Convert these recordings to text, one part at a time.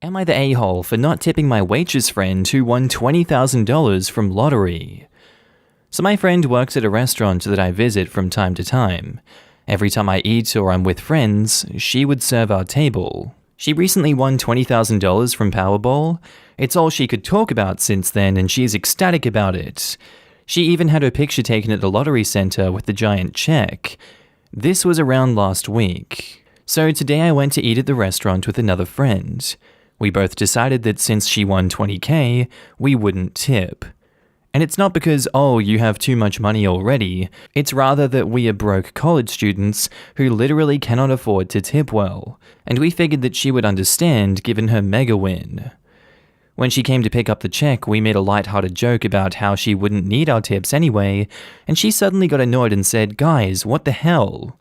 Am I the a-hole for not tipping my waitress friend who won $20,000 from lottery? So my friend works at a restaurant that I visit from time to time. Every time I eat or I'm with friends, she would serve our table. She recently won $20,000 from Powerball. It's all she could talk about since then, and she's ecstatic about it. She even had her picture taken at the lottery center with the giant check. This was around last week. So today I went to eat at the restaurant with another friend. We both decided that since she won $20K, we wouldn't tip. And it's not because, oh, you have too much money already. It's rather that we are broke college students who literally cannot afford to tip well. And we figured that she would understand given her mega win. When she came to pick up the check, we made a lighthearted joke about how she wouldn't need our tips anyway, and she suddenly got annoyed and said, "Guys, what the hell?"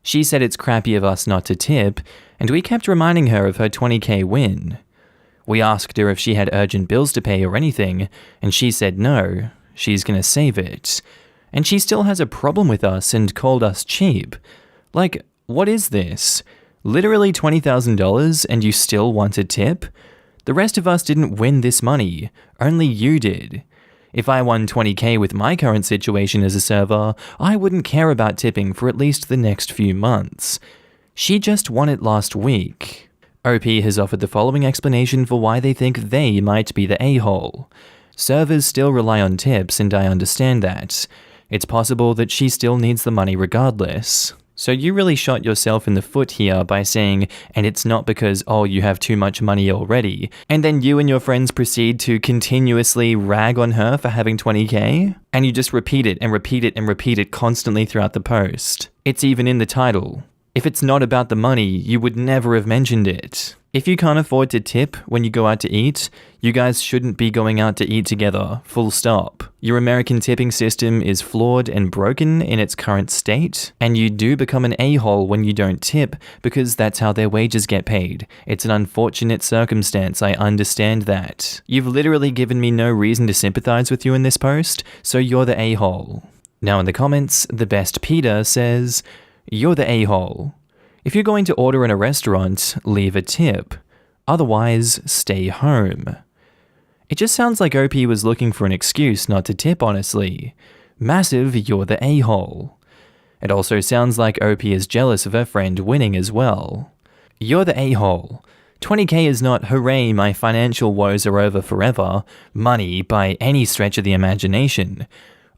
She said it's crappy of us not to tip, and we kept reminding her of her $20K win. We asked her if she had urgent bills to pay or anything, and she said no, she's gonna save it. And she still has a problem with us and called us cheap. Like, what is this? Literally $20,000 and you still want a tip? The rest of us didn't win this money, only you did. If I won $20K with my current situation as a server, I wouldn't care about tipping for at least the next few months. She just won it last week. OP has offered the following explanation for why they think they might be the a-hole. Servers still rely on tips, and I understand that. It's possible that she still needs the money regardless. So you really shot yourself in the foot here by saying, and it's not because, oh, you have too much money already, and then you and your friends proceed to continuously rag on her for having $20K, and you just repeat it and repeat it and repeat it constantly throughout the post. It's even in the title. If it's not about the money, you would never have mentioned it. If you can't afford to tip when you go out to eat, you guys shouldn't be going out to eat together, full stop. Your American tipping system is flawed and broken in its current state, and you do become an a-hole when you don't tip because that's how their wages get paid. It's an unfortunate circumstance, I understand that. You've literally given me no reason to sympathize with you in this post, so you're the a-hole. Now in the comments, the best Peter says, "You're the a-hole. If you're going to order in a restaurant, leave a tip. Otherwise, stay home." It just sounds like OP was looking for an excuse not to tip, honestly. Massive, you're the a-hole. It also sounds like OP is jealous of her friend winning as well. You're the a-hole. $20K is not, hooray, my financial woes are over forever, money by any stretch of the imagination.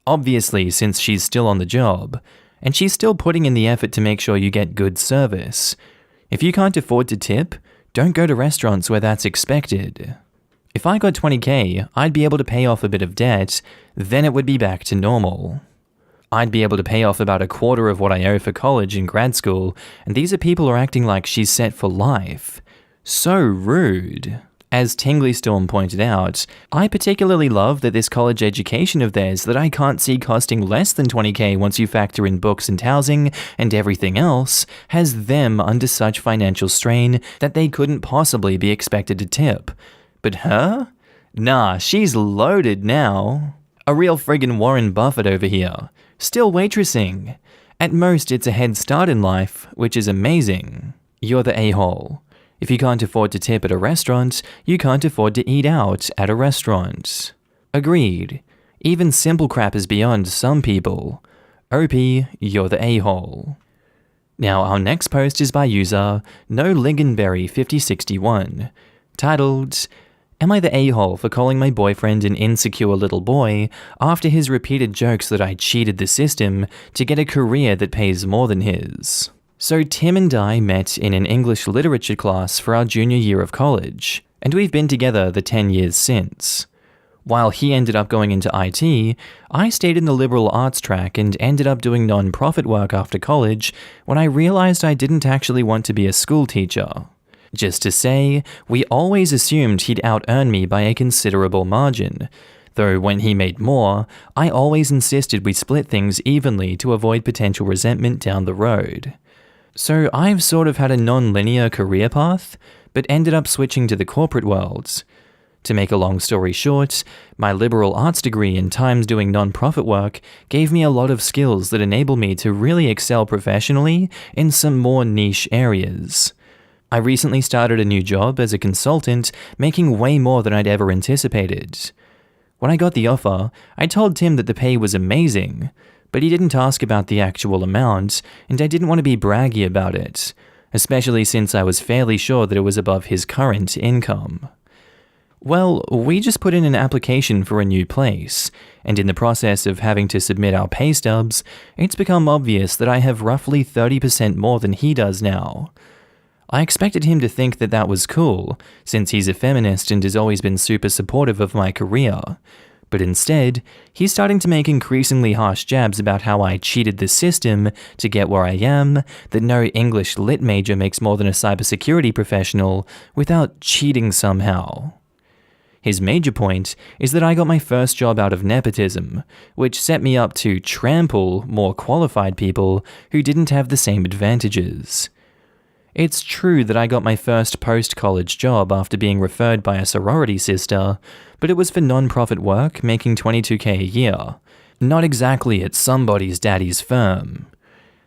Obviously, since she's still on the job. And she's still putting in the effort to make sure you get good service. If you can't afford to tip, don't go to restaurants where that's expected. If I got $20K, I'd be able to pay off a bit of debt, then it would be back to normal. I'd be able to pay off about a quarter of what I owe for college and grad school, and these are people who are acting like she's set for life. So rude. As Tingly Storm pointed out, I particularly love that this college education of theirs that I can't see costing less than $20K once you factor in books and housing and everything else, has them under such financial strain that they couldn't possibly be expected to tip. But her? Nah, she's loaded now. A real friggin' Warren Buffett over here. Still waitressing. At most, it's a head start in life, which is amazing. You're the a-hole. If you can't afford to tip at a restaurant, you can't afford to eat out at a restaurant. Agreed. Even simple crap is beyond some people. OP, you're the a-hole. Now our next post is by user NoLingonberry5061, titled, "Am I the a-hole for calling my boyfriend an insecure little boy after his repeated jokes that I cheated the system to get a career that pays more than his?" So Tim and I met in an English literature class for our junior year of college, and we've been together the 10 years since. While he ended up going into IT, I stayed in the liberal arts track and ended up doing non-profit work after college when I realized I didn't actually want to be a school teacher. Just to say, we always assumed he'd out-earn me by a considerable margin, though when he made more, I always insisted we split things evenly to avoid potential resentment down the road. So I've sort of had a non-linear career path, but ended up switching to the corporate world. To make a long story short, my liberal arts degree and times doing non-profit work gave me a lot of skills that enable me to really excel professionally in some more niche areas. I recently started a new job as a consultant, making way more than I'd ever anticipated. When I got the offer, I told Tim that the pay was amazing, but he didn't ask about the actual amount, and I didn't want to be braggy about it, especially since I was fairly sure that it was above his current income. Well, we just put in an application for a new place, and in the process of having to submit our pay stubs, it's become obvious that I have roughly 30% more than he does now. I expected him to think that that was cool, since he's a feminist and has always been super supportive of my career. But instead, he's starting to make increasingly harsh jabs about how I cheated the system to get where I am, that no English lit major makes more than a cybersecurity professional without cheating somehow. His major point is that I got my first job out of nepotism, which set me up to trample more qualified people who didn't have the same advantages. It's true that I got my first post-college job after being referred by a sorority sister, but it was for non-profit work making $22,000 a year, not exactly at somebody's daddy's firm.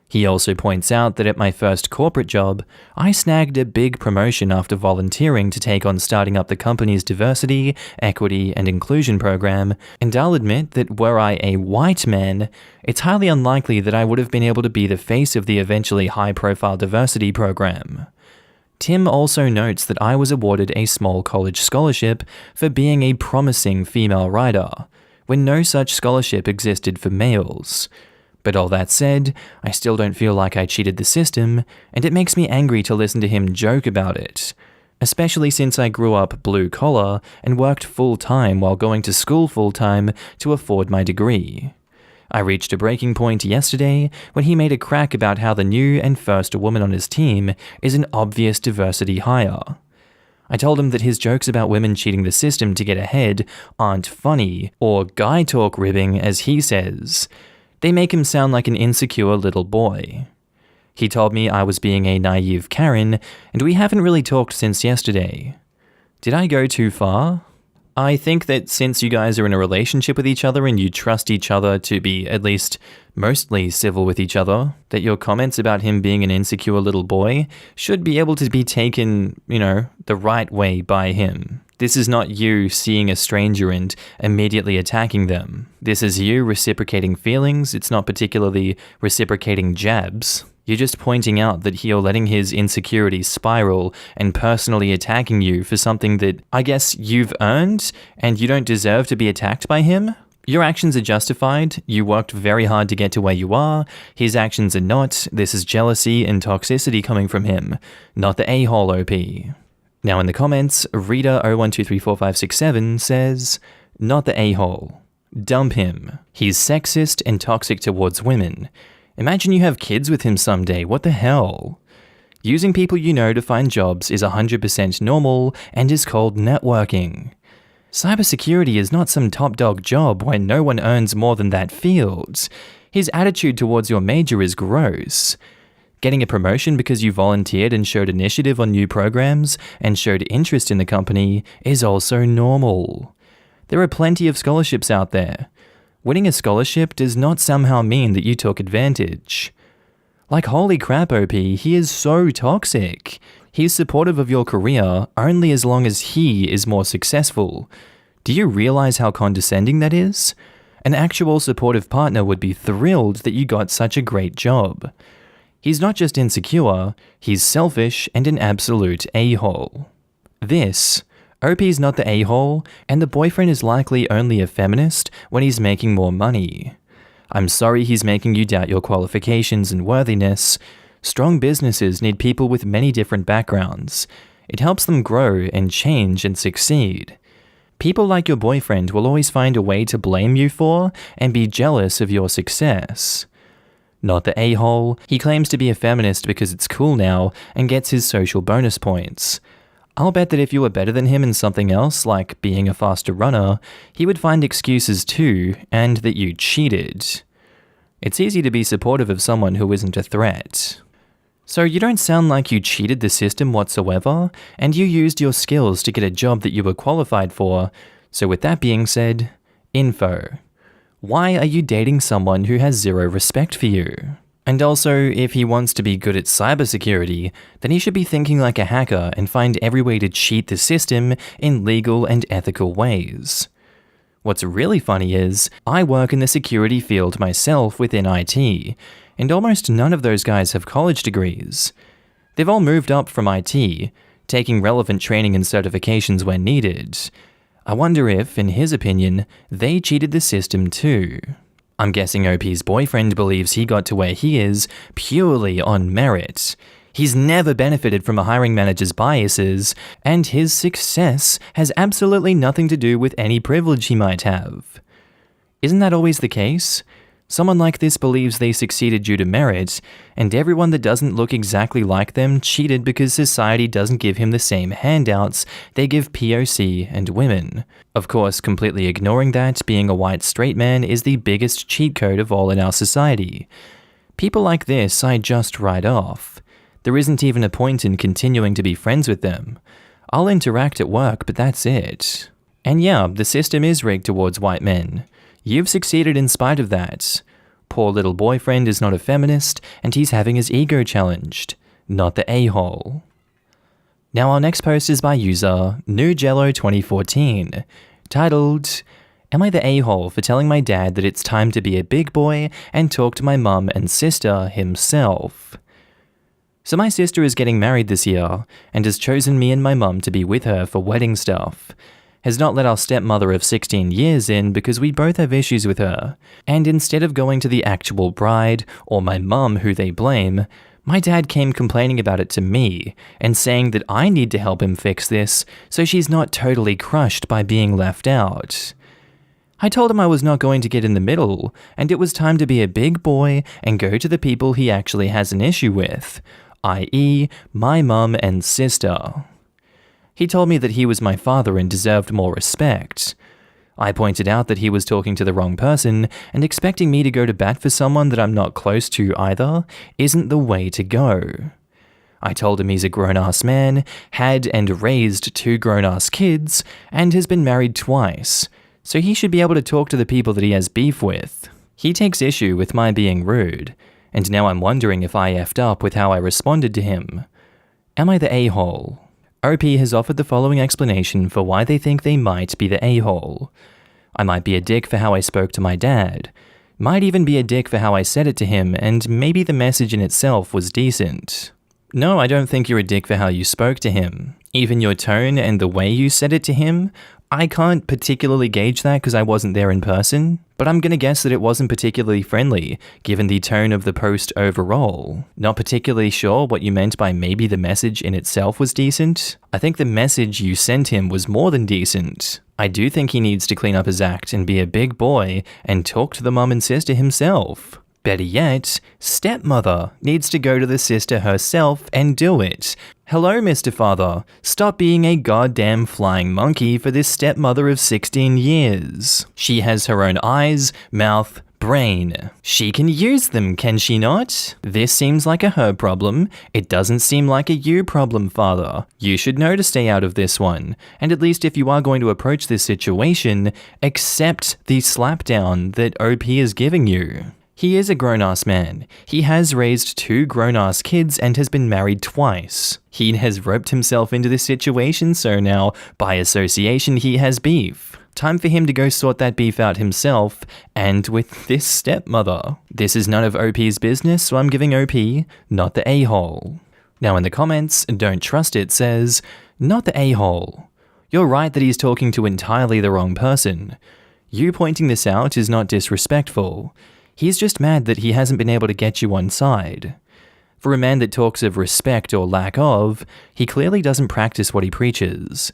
He also points out that at my first corporate job, I snagged a big promotion after volunteering to take on starting up the company's diversity, equity, and inclusion program, and I'll admit that were I a white man, it's highly unlikely that I would have been able to be the face of the eventually high-profile diversity program. Tim also notes that I was awarded a small college scholarship for being a promising female writer, when no such scholarship existed for males. But all that said, I still don't feel like I cheated the system, and it makes me angry to listen to him joke about it, especially since I grew up blue-collar and worked full-time while going to school full-time to afford my degree. I reached a breaking point yesterday when he made a crack about how the new and first woman on his team is an obvious diversity hire. I told him that his jokes about women cheating the system to get ahead aren't funny, or guy talk ribbing as he says. They make him sound like an insecure little boy. He told me I was being a naive Karen, and we haven't really talked since yesterday. Did I go too far? I think that since you guys are in a relationship with each other and you trust each other to be at least mostly civil with each other, that your comments about him being an insecure little boy should be able to be taken, the right way by him. This is not you seeing a stranger and immediately attacking them. This is you reciprocating feelings. It's not particularly reciprocating jabs. You're just pointing out that you're letting his insecurities spiral and personally attacking you for something that I guess you've earned and you don't deserve to be attacked by him. Your actions are justified. You worked very hard to get to where you are. His actions are not. This is jealousy and toxicity coming from him, not the a-hole OP. Now in the comments, Rita01234567 says, not the a-hole. Dump him. He's sexist and toxic towards women. Imagine you have kids with him someday, what the hell? Using people you know to find jobs is 100% normal and is called networking. Cybersecurity is not some top dog job where no one earns more than that field. His attitude towards your major is gross. Getting a promotion because you volunteered and showed initiative on new programs and showed interest in the company is also normal. There are plenty of scholarships out there. Winning a scholarship does not somehow mean that you took advantage. Like holy crap OP, he is so toxic. He's supportive of your career only as long as he is more successful. Do you realize how condescending that is? An actual supportive partner would be thrilled that you got such a great job. He's not just insecure, he's selfish and an absolute a-hole. This, OP's not the a-hole, and the boyfriend is likely only a feminist when he's making more money. I'm sorry he's making you doubt your qualifications and worthiness. Strong businesses need people with many different backgrounds. It helps them grow and change and succeed. People like your boyfriend will always find a way to blame you for and be jealous of your success. Not the a-hole, he claims to be a feminist because it's cool now and gets his social bonus points. I'll bet that if you were better than him in something else, like being a faster runner, he would find excuses too, and that you cheated. It's easy to be supportive of someone who isn't a threat. So you don't sound like you cheated the system whatsoever, and you used your skills to get a job that you were qualified for. So with that being said, info. Why are you dating someone who has zero respect for you? And also, if he wants to be good at cybersecurity, then he should be thinking like a hacker and find every way to cheat the system in legal and ethical ways. What's really funny is, I work in the security field myself within IT, and almost none of those guys have college degrees. They've all moved up from IT, taking relevant training and certifications when needed. I wonder if, in his opinion, they cheated the system too. I'm guessing OP's boyfriend believes he got to where he is purely on merit. He's never benefited from a hiring manager's biases, and his success has absolutely nothing to do with any privilege he might have. Isn't that always the case? Someone like this believes they succeeded due to merit, and everyone that doesn't look exactly like them cheated because society doesn't give him the same handouts they give POC and women. Of course, completely ignoring that, being a white straight man is the biggest cheat code of all in our society. People like this I just write off. There isn't even a point in continuing to be friends with them. I'll interact at work, but that's it. And yeah, the system is rigged towards white men. You've succeeded in spite of that. Poor little boyfriend is not a feminist, and he's having his ego challenged. Not the a-hole. Now our next post is by user NewJello2014, titled, "Am I the a-hole for telling my dad that it's time to be a big boy and talk to my mum and sister himself?" So my sister is getting married this year, and has chosen me and my mum to be with her for wedding stuff. Has not let our stepmother of 16 years in because we both have issues with her, and instead of going to the actual bride, or my mum who they blame, my dad came complaining about it to me, and saying that I need to help him fix this so she's not totally crushed by being left out. I told him I was not going to get in the middle, and it was time to be a big boy and go to the people he actually has an issue with, i.e. my mum and sister. He told me that he was my father and deserved more respect. I pointed out that he was talking to the wrong person, and expecting me to go to bat for someone that I'm not close to either isn't the way to go. I told him he's a grown-ass man, had and raised 2 grown-ass kids, and has been married twice, so he should be able to talk to the people that he has beef with. He takes issue with my being rude, and now I'm wondering if I effed up with how I responded to him. Am I the a-hole? OP has offered the following explanation for why they think they might be the a-hole. I might be a dick for how I spoke to my dad. Might even be a dick for how I said it to him, and maybe the message in itself was decent. No, I don't think you're a dick for how you spoke to him. Even your tone and the way you said it to him, I can't particularly gauge that because I wasn't there in person, but I'm gonna guess that it wasn't particularly friendly, given the tone of the post overall. Not particularly sure what you meant by maybe the message in itself was decent. I think the message you sent him was more than decent. I do think he needs to clean up his act and be a big boy and talk to the mum and sister himself. Better yet, stepmother needs to go to the sister herself and do it. Hello, Mr. Father. Stop being a goddamn flying monkey for this stepmother of 16 years. She has her own eyes, mouth, brain. She can use them, can she not? This seems like a her problem. It doesn't seem like a you problem, Father. You should know to stay out of this one. And at least if you are going to approach this situation, accept the slapdown that OP is giving you. He is a grown-ass man. He has raised 2 grown-ass kids and has been married twice. He has roped himself into this situation, so now, by association, he has beef. Time for him to go sort that beef out himself, and with this stepmother. This is none of OP's business, so I'm giving OP, not the a-hole. Now in the comments, Don't Trust It says, not the a-hole. You're right that he's talking to entirely the wrong person. You pointing this out is not disrespectful. He's just mad that he hasn't been able to get you on side. For a man that talks of respect or lack of, he clearly doesn't practice what he preaches.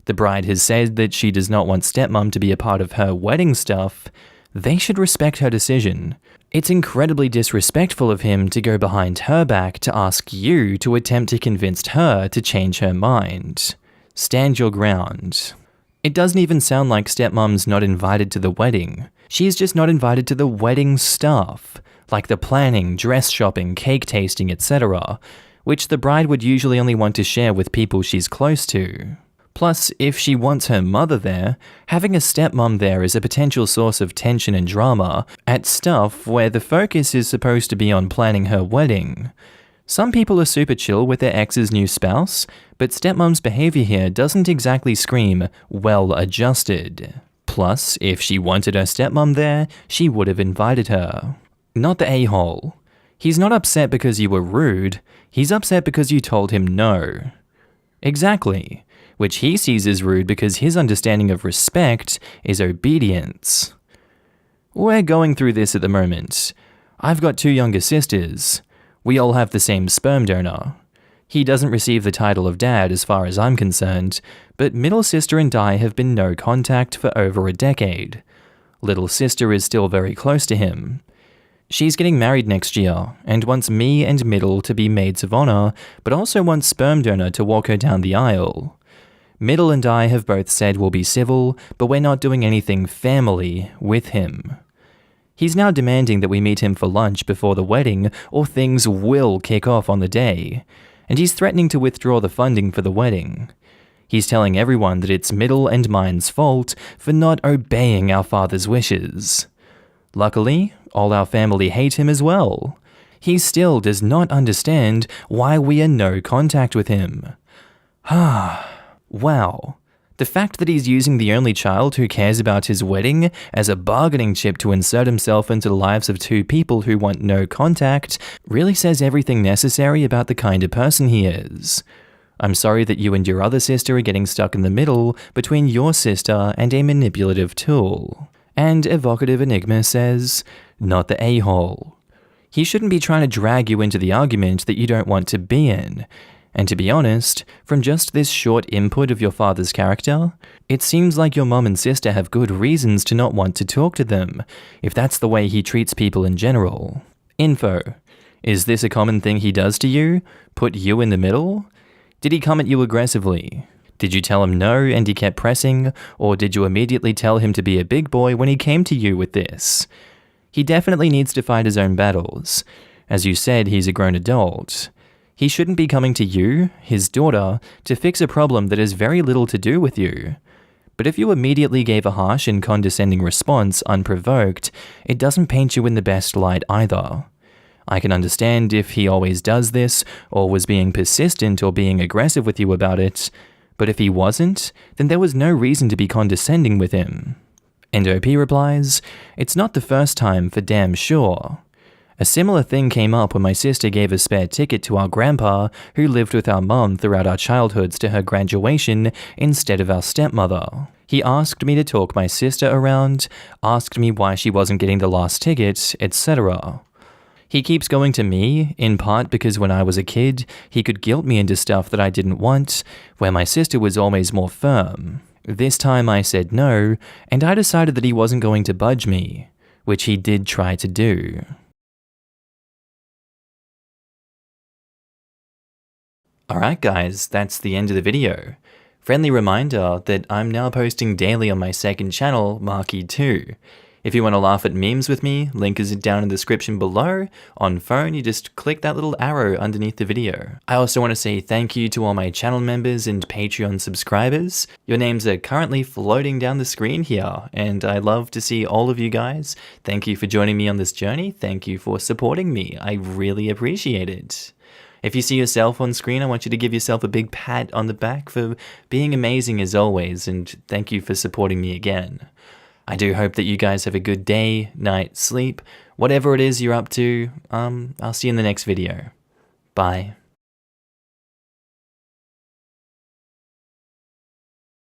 The bride has said that she does not want stepmom to be a part of her wedding stuff. They should respect her decision. It's incredibly disrespectful of him to go behind her back to ask you to attempt to convince her to change her mind. Stand your ground. It doesn't even sound like stepmom's not invited to the wedding. She's just not invited to the wedding stuff, like the planning, dress shopping, cake tasting, etc., which the bride would usually only want to share with people she's close to. Plus, if she wants her mother there, having a stepmom there is a potential source of tension and drama at stuff where the focus is supposed to be on planning her wedding. Some people are super chill with their ex's new spouse, but stepmom's behavior here doesn't exactly scream well-adjusted. Plus, if she wanted her stepmom there, she would have invited her. Not the a-hole. He's not upset because you were rude, he's upset because you told him no. Exactly. Which he sees as rude because his understanding of respect is obedience. We're going through this at the moment. I've got 2 younger sisters. We all have the same sperm donor. He doesn't receive the title of dad as far as I'm concerned, but middle sister and I have been no contact for over a decade. Little sister is still very close to him. She's getting married next year, and wants me and middle to be maids of honor, but also wants sperm donor to walk her down the aisle. Middle and I have both said we'll be civil, but we're not doing anything family with him. He's now demanding that we meet him for lunch before the wedding, or things will kick off on the day, and he's threatening to withdraw the funding for the wedding. He's telling everyone that it's middle and mine's fault for not obeying our father's wishes. Luckily, all our family hate him as well. He still does not understand why we are no contact with him. Wow. The fact that he's using the only child who cares about his wedding as a bargaining chip to insert himself into the lives of 2 people who want no contact really says everything necessary about the kind of person he is. I'm sorry that you and your other sister are getting stuck in the middle between your sister and a manipulative tool. And Evocative Enigma says, not the a-hole. He shouldn't be trying to drag you into the argument that you don't want to be in. And to be honest, from just this short input of your father's character, it seems like your mom and sister have good reasons to not want to talk to them, if that's the way he treats people in general. Info. Is this a common thing he does to you? Put you in the middle? Did he come at you aggressively? Did you tell him no and he kept pressing, or did you immediately tell him to be a big boy when he came to you with this? He definitely needs to fight his own battles. As you said, he's a grown adult. He shouldn't be coming to you, his daughter, to fix a problem that has very little to do with you. But if you immediately gave a harsh and condescending response unprovoked, it doesn't paint you in the best light either. I can understand if he always does this, or was being persistent or being aggressive with you about it, but if he wasn't, then there was no reason to be condescending with him. And OP replies, it's not the first time for damn sure. A similar thing came up when my sister gave a spare ticket to our grandpa, who lived with our mum throughout our childhoods to her graduation instead of our stepmother. He asked me to talk my sister around, asked me why she wasn't getting the last ticket, etc. He keeps going to me, in part because when I was a kid, he could guilt me into stuff that I didn't want, where my sister was always more firm. This time I said no, and I decided that he wasn't going to budge me, which he did try to do. Alright guys, that's the end of the video. Friendly reminder that I'm now posting daily on my second channel, Markee 2. If you want to laugh at memes with me, link is down in the description below. On phone, you just click that little arrow underneath the video. I also want to say thank you to all my channel members and Patreon subscribers. Your names are currently floating down the screen here, and I love to see all of you guys. Thank you for joining me on this journey. Thank you for supporting me. I really appreciate it. If you see yourself on screen, I want you to give yourself a big pat on the back for being amazing as always, and thank you for supporting me again. I do hope that you guys have a good day, night, sleep, whatever it is you're up to. I'll see you in the next video. Bye.